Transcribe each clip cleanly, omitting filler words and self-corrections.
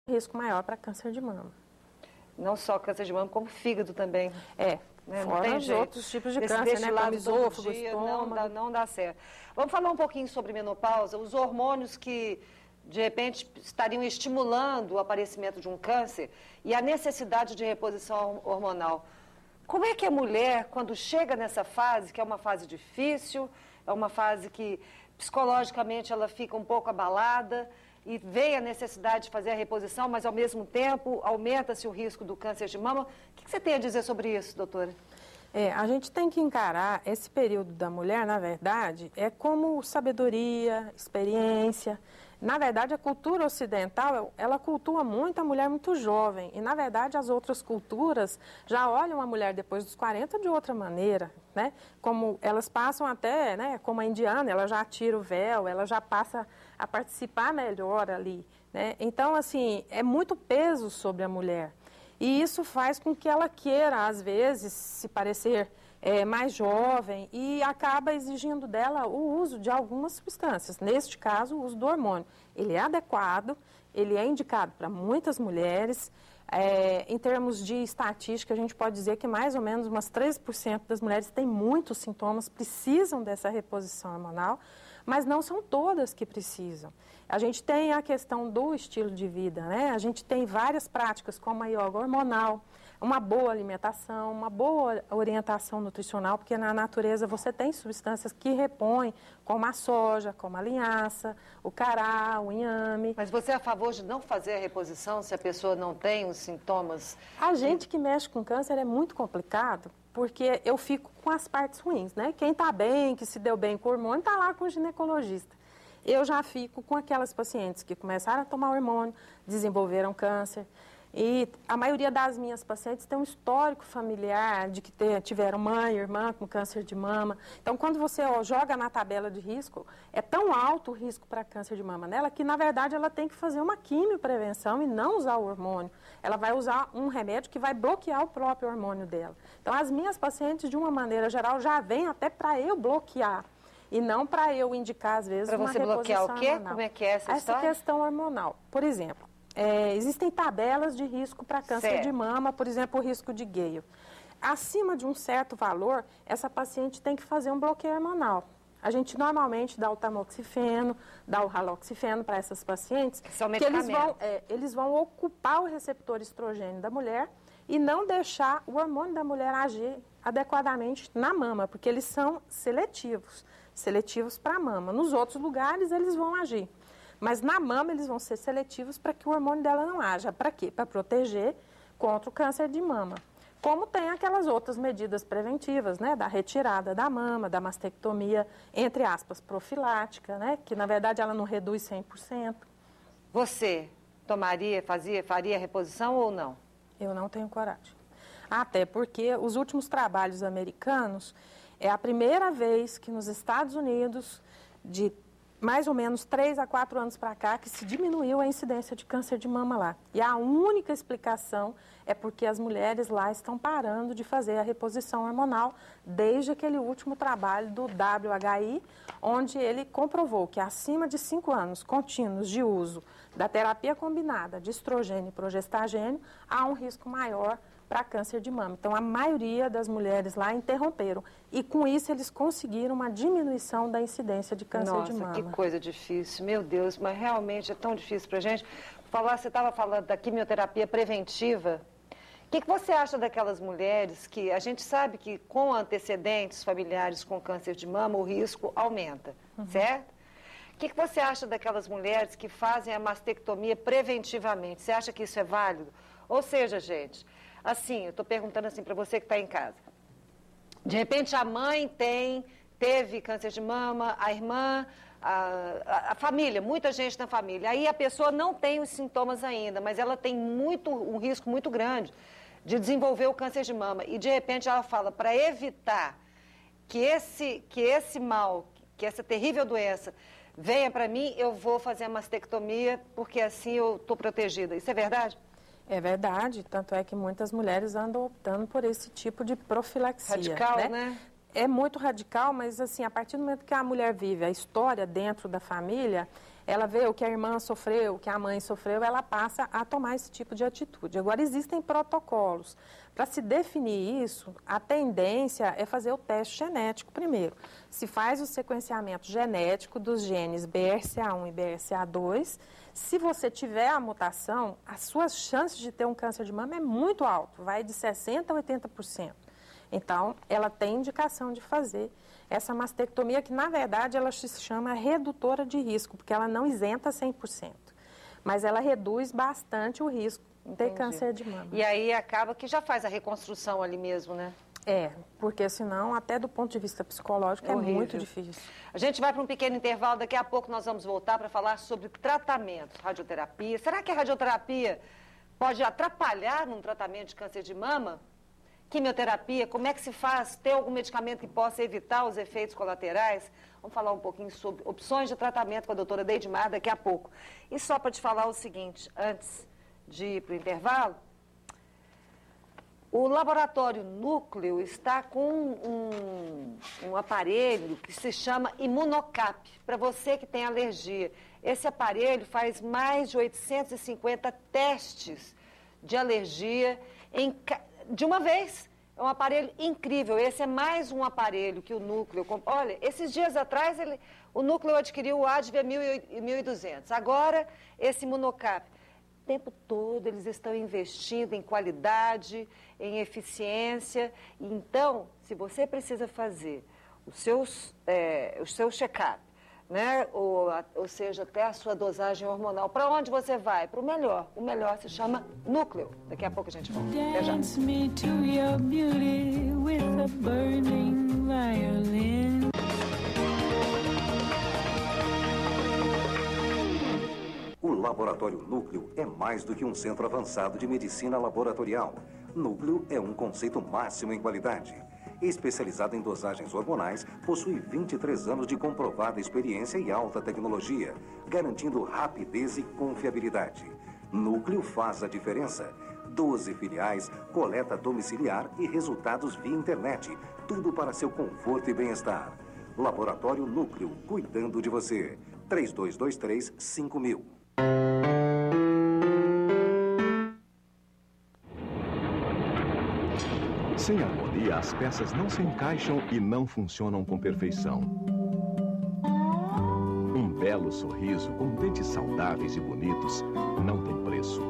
risco maior para câncer de mama. Não só câncer de mama, como fígado também. Né? Não tem jeito. Outros tipos de câncer, né? Como esôfago, estômago. Não dá certo. Vamos falar um pouquinho sobre menopausa, os hormônios que, de repente, estariam estimulando o aparecimento de um câncer e a necessidade de reposição hormonal. Como é que a mulher, quando chega nessa fase, que é uma fase difícil, é uma fase que psicologicamente ela fica um pouco abalada e vem a necessidade de fazer a reposição, mas ao mesmo tempo aumenta-se o risco do câncer de mama? O que você tem a dizer sobre isso, doutora? A gente tem que encarar esse período da mulher, na verdade, como sabedoria, experiência. Na verdade, a cultura ocidental, ela cultua muito a mulher muito jovem. E, na verdade, as outras culturas já olham a mulher depois dos 40 de outra maneira, né? Como elas passam até, né? Como a indiana, ela já tira o véu, ela já passa a participar melhor ali, né? Então, assim, é muito peso sobre a mulher. E isso faz com que ela queira, às vezes, se parecer mais jovem e acaba exigindo dela o uso de algumas substâncias. Neste caso, o uso do hormônio. Ele é adequado, ele é indicado para muitas mulheres. Em termos de estatística, a gente pode dizer que mais ou menos umas 13% das mulheres têm muitos sintomas, precisam dessa reposição hormonal, mas não são todas que precisam. A gente tem a questão do estilo de vida, né? A gente tem várias práticas como a yoga hormonal, uma boa alimentação, uma boa orientação nutricional, porque na natureza você tem substâncias que repõem, como a soja, como a linhaça, o cará, o inhame. Mas você é a favor de não fazer a reposição se a pessoa não tem os sintomas? A gente que mexe com câncer é muito complicado, porque eu fico com as partes ruins, né? Quem está bem, que se deu bem com o hormônio, está lá com o ginecologista. Eu já fico com aquelas pacientes que começaram a tomar hormônio, desenvolveram câncer. E a maioria das minhas pacientes tem um histórico familiar de que tiveram mãe, irmã com câncer de mama. Então, quando você joga na tabela de risco, é tão alto o risco para câncer de mama nela que, na verdade, ela tem que fazer uma quimioprevenção e não usar o hormônio. Ela vai usar um remédio que vai bloquear o próprio hormônio dela. Então, as minhas pacientes, de uma maneira geral, já vêm até para eu bloquear. E não para eu indicar, às vezes, uma reposição hormonal. Para você bloquear o quê? Como é que é essa história? Essa questão hormonal. Por exemplo, existem tabelas de risco para câncer de mama, por exemplo, o risco de Gale. Acima de um certo valor, essa paciente tem que fazer um bloqueio hormonal. A gente normalmente dá o tamoxifeno, dá o raloxifeno para essas pacientes, que eles vão ocupar o receptor estrogênio da mulher e não deixar o hormônio da mulher agir adequadamente na mama, porque eles são seletivos para a mama. Nos outros lugares, eles vão agir. Mas na mama eles vão ser seletivos para que o hormônio dela não haja. Para quê? Para proteger contra o câncer de mama. Como tem aquelas outras medidas preventivas, né? Da retirada da mama, da mastectomia, entre aspas, profilática, né? Que na verdade ela não reduz 100%. Você faria a reposição ou não? Eu não tenho coragem. Até porque os últimos trabalhos americanos, é a primeira vez que nos Estados Unidos, de mais ou menos 3 a 4 anos para cá, que se diminuiu a incidência de câncer de mama lá. E a única explicação é porque as mulheres lá estão parando de fazer a reposição hormonal desde aquele último trabalho do WHI, onde ele comprovou que acima de 5 anos contínuos de uso da terapia combinada de estrogênio e progestagênio, há um risco maior para câncer de mama. Então, a maioria das mulheres lá interromperam. E, com isso, eles conseguiram uma diminuição da incidência de câncer de mama. Nossa, que coisa difícil. Meu Deus, mas realmente é tão difícil para a gente. Você estava falando da quimioterapia preventiva. O que você acha daquelas mulheres que a gente sabe que, com antecedentes familiares com câncer de mama, o risco aumenta, certo? O que você acha daquelas mulheres que fazem a mastectomia preventivamente? Você acha que isso é válido? Ou seja, gente, assim, eu estou perguntando assim para você que está em casa. De repente a mãe teve câncer de mama, a irmã, a família, muita gente na família. Aí a pessoa não tem os sintomas ainda, mas ela tem um risco muito grande de desenvolver o câncer de mama. E de repente ela fala, para evitar que esse mal, que essa terrível doença venha para mim, eu vou fazer a mastectomia porque assim eu estou protegida. Isso é verdade? É verdade, tanto é que muitas mulheres andam optando por esse tipo de profilaxia. Radical, né? É muito radical, mas assim, a partir do momento que a mulher vive a história dentro da família, ela vê o que a irmã sofreu, o que a mãe sofreu, ela passa a tomar esse tipo de atitude. Agora, existem protocolos. Para se definir isso, a tendência é fazer o teste genético primeiro. Se faz o sequenciamento genético dos genes BRCA1 e BRCA2, se você tiver a mutação, as suas chances de ter um câncer de mama é muito alto, vai de 60% a 80%. Então, ela tem indicação de fazer essa mastectomia, que na verdade ela se chama redutora de risco, porque ela não isenta 100%, mas ela reduz bastante o risco de ter câncer de mama. E aí acaba que já faz a reconstrução ali mesmo, né? É, porque senão, até do ponto de vista psicológico, é muito difícil. A gente vai para um pequeno intervalo, daqui a pouco nós vamos voltar para falar sobre tratamento, radioterapia. Será que a radioterapia pode atrapalhar num tratamento de câncer de mama? Quimioterapia, como é que se faz? Tem algum medicamento que possa evitar os efeitos colaterais? Vamos falar um pouquinho sobre opções de tratamento com a doutora Deidmar daqui a pouco. E só para te falar o seguinte, antes de ir para o intervalo, o laboratório Núcleo está com um aparelho que se chama Imunocap, para você que tem alergia. Esse aparelho faz mais de 850 testes de alergia de uma vez. É um aparelho incrível. Esse é mais um aparelho que o Núcleo... Olha, esses dias atrás o Núcleo adquiriu o Advia 1200. Agora, esse Imunocap. O tempo todo eles estão investindo em qualidade, em eficiência. Então, se você precisa fazer o seu check-up, né? Ou seja, até a sua dosagem hormonal, para onde você vai? Para o melhor. O melhor se chama Núcleo. Daqui a pouco a gente volta. Até já. Dance me to your beauty with a burning violin. O Laboratório Núcleo é mais do que um centro avançado de medicina laboratorial. Núcleo é um conceito máximo em qualidade. Especializado em dosagens hormonais, possui 23 anos de comprovada experiência e alta tecnologia, garantindo rapidez e confiabilidade. Núcleo faz a diferença. 12 filiais, coleta domiciliar e resultados via internet. Tudo para seu conforto e bem-estar. Laboratório Núcleo, cuidando de você. 3223-5000. Sem harmonia, as peças não se encaixam e não funcionam com perfeição. Um belo sorriso com dentes saudáveis e bonitos não tem preço.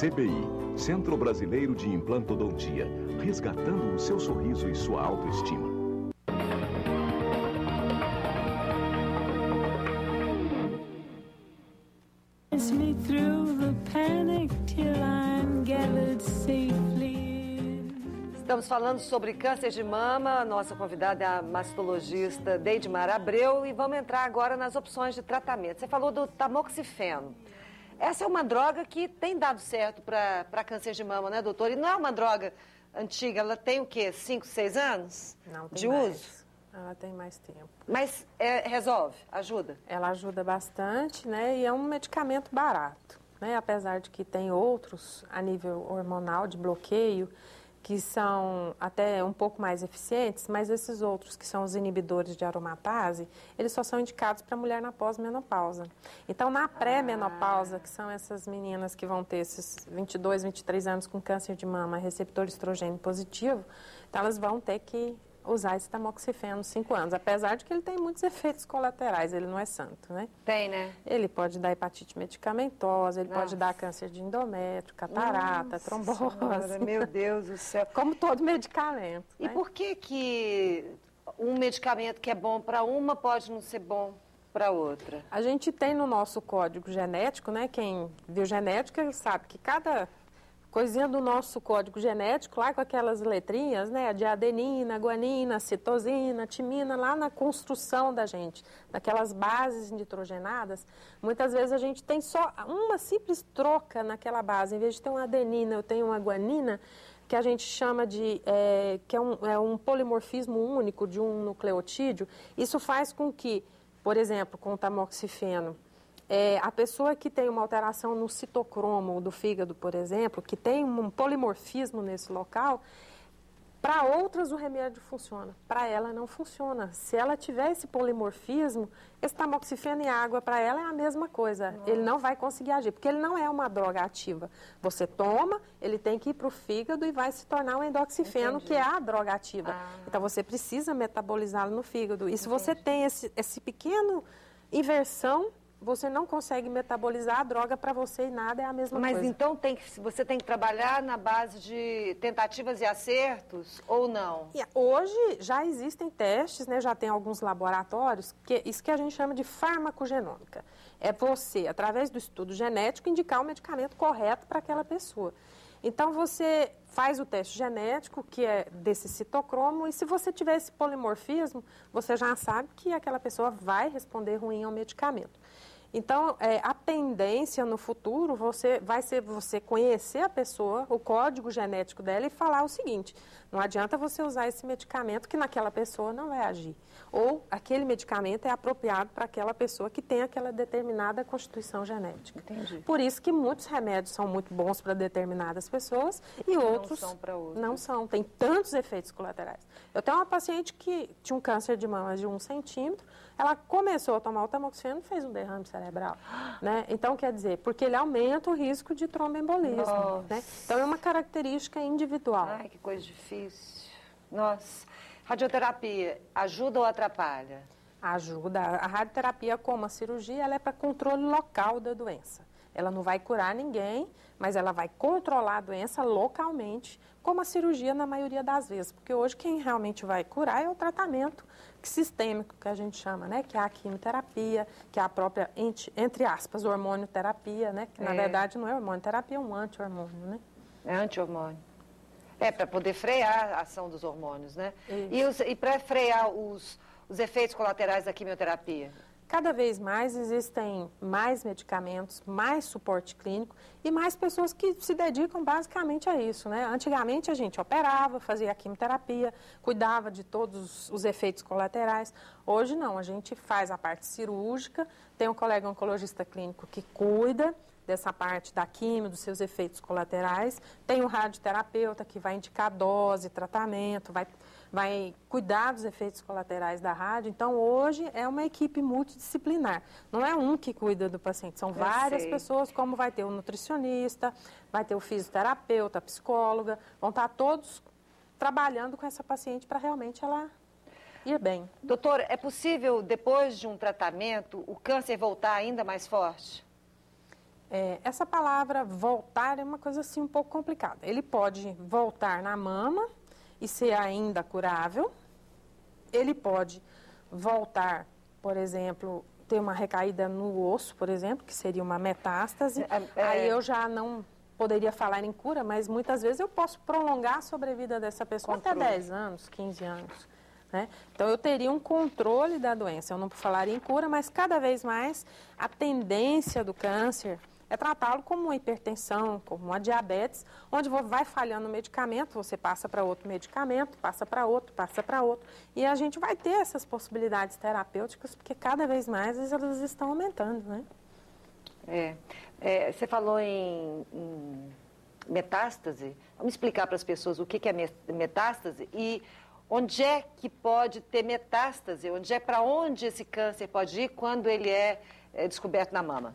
CBI, Centro Brasileiro de Implantodontia, resgatando o seu sorriso e sua autoestima. Me through the panic till I'm gathered safely. Estamos falando sobre câncer de mama. Nossa convidada é a mastologista Deidmar Abreu e vamos entrar agora nas opções de tratamento. Você falou do tamoxifeno. Essa é uma droga que tem dado certo para câncer de mama, né, doutor? E não é uma droga antiga, ela tem o quê? 5, 6 anos de uso? Ela tem mais tempo. Mas resolve? Ajuda? Ela ajuda bastante, né? E é um medicamento barato, né? Apesar de que tem outros a nível hormonal de bloqueio que são até um pouco mais eficientes, mas esses outros que são os inibidores de aromatase, eles só são indicados para mulher na pós-menopausa. Então, na pré-menopausa, que são essas meninas que vão ter esses 22, 23 anos com câncer de mama, receptor estrogênio positivo, então elas vão ter que usar esse tamoxifeno 5 anos, apesar de que ele tem muitos efeitos colaterais, ele não é santo, né? Tem, né? Ele pode dar hepatite medicamentosa, ele pode dar câncer de endométrio, catarata, trombose. Senhora, meu Deus do céu. Como todo medicamento. E né? por que um medicamento que é bom para uma pode não ser bom para outra? A gente tem no nosso código genético, né? Quem viu genética sabe que cada coisinha do nosso código genético, lá com aquelas letrinhas, né, de adenina, guanina, citosina, timina, lá na construção da gente, daquelas bases nitrogenadas, muitas vezes a gente tem só uma simples troca naquela base. Em vez de ter uma adenina, eu tenho uma guanina, que a gente chama de, que é um polimorfismo único de um nucleotídeo. Isso faz com que, por exemplo, com o tamoxifeno, a pessoa que tem uma alteração no citocromo do fígado, por exemplo, que tem um polimorfismo nesse local, Para outras o remédio funciona, para ela não funciona. Se ela tiver esse polimorfismo, esse tamoxifeno e água para ela é a mesma coisa. Nossa. Ele não vai conseguir agir, porque ele não é uma droga ativa. Você toma, ele tem que ir para o fígado e vai se tornar um endoxifeno, Entendi. Que é a droga ativa. Então você precisa metabolizá-lo no fígado. E se você tem esse pequeno inversão, você não consegue metabolizar a droga para você e nada é a mesma coisa. Mas então você tem que trabalhar na base de tentativas e acertos ou não? Hoje já existem testes, né, já tem alguns laboratórios, isso que a gente chama de farmacogenômica. É você, através do estudo genético, indicar o medicamento correto para aquela pessoa. Então você faz o teste genético, que é desse citocromo, e se você tiver esse polimorfismo, você já sabe que aquela pessoa vai responder ruim ao medicamento. Então, a tendência no futuro vai ser você conhecer a pessoa, o código genético dela e falar o seguinte: não adianta você usar esse medicamento que naquela pessoa não vai agir. Ou aquele medicamento é apropriado para aquela pessoa que tem aquela determinada constituição genética. Entendi. Por isso que muitos remédios são muito bons para determinadas pessoas e outros não são para outras. Não são. Tem tantos efeitos colaterais. Eu tenho uma paciente que tinha um câncer de mama de 1 centímetro, ela começou a tomar o tamoxifeno e fez um derrame cerebral, né? Então, quer dizer, porque ele aumenta o risco de tromboembolismo, né? Então, é uma característica individual. Ai, que coisa difícil. Nossa. Radioterapia, ajuda ou atrapalha? Ajuda. A radioterapia, como a cirurgia, ela é para controle local da doença. Ela não vai curar ninguém, mas ela vai controlar a doença localmente, como a cirurgia na maioria das vezes. Porque hoje quem realmente vai curar é o tratamento sistêmico, que a gente chama, né? Que é a quimioterapia, que é a própria, entre aspas, hormonioterapia, né? Que na verdade não é hormonioterapia, é um anti-hormônio, né? É anti-hormônio. É, para poder frear a ação dos hormônios, né? E para frear os efeitos colaterais da quimioterapia? Cada vez mais existem mais medicamentos, mais suporte clínico e mais pessoas que se dedicam basicamente a isso, né? Antigamente a gente operava, fazia a quimioterapia, cuidava de todos os efeitos colaterais. Hoje não, a gente faz a parte cirúrgica, tem um colega oncologista clínico que cuida dessa parte da quimio, dos seus efeitos colaterais, tem um radioterapeuta que vai indicar dose, tratamento, vai cuidar dos efeitos colaterais da rádio. Então, hoje é uma equipe multidisciplinar. Não é um que cuida do paciente, são várias pessoas, como vai ter o nutricionista, vai ter o fisioterapeuta, a psicóloga, vão estar todos trabalhando com essa paciente para realmente ela ir bem. Doutora, é possível, depois de um tratamento, o câncer voltar ainda mais forte? Essa palavra voltar é uma coisa assim um pouco complicada. Ele pode voltar na mama e ser ainda curável. Ele pode voltar, por exemplo, ter uma recaída no osso, por exemplo, que seria uma metástase. Aí eu já não poderia falar em cura, mas muitas vezes eu posso prolongar a sobrevida dessa pessoa até 10 anos, 15 anos. Né? Então, eu teria um controle da doença. Eu não falaria em cura, mas cada vez mais a tendência do câncer é tratá-lo como uma hipertensão, como uma diabetes, onde vai falhando o medicamento, você passa para outro medicamento, passa para outro, e a gente vai ter essas possibilidades terapêuticas, porque cada vez mais elas estão aumentando, né? Você falou em metástase. Vamos explicar para as pessoas o que é metástase e onde é que pode ter metástase, para onde esse câncer pode ir quando ele é descoberto na mama?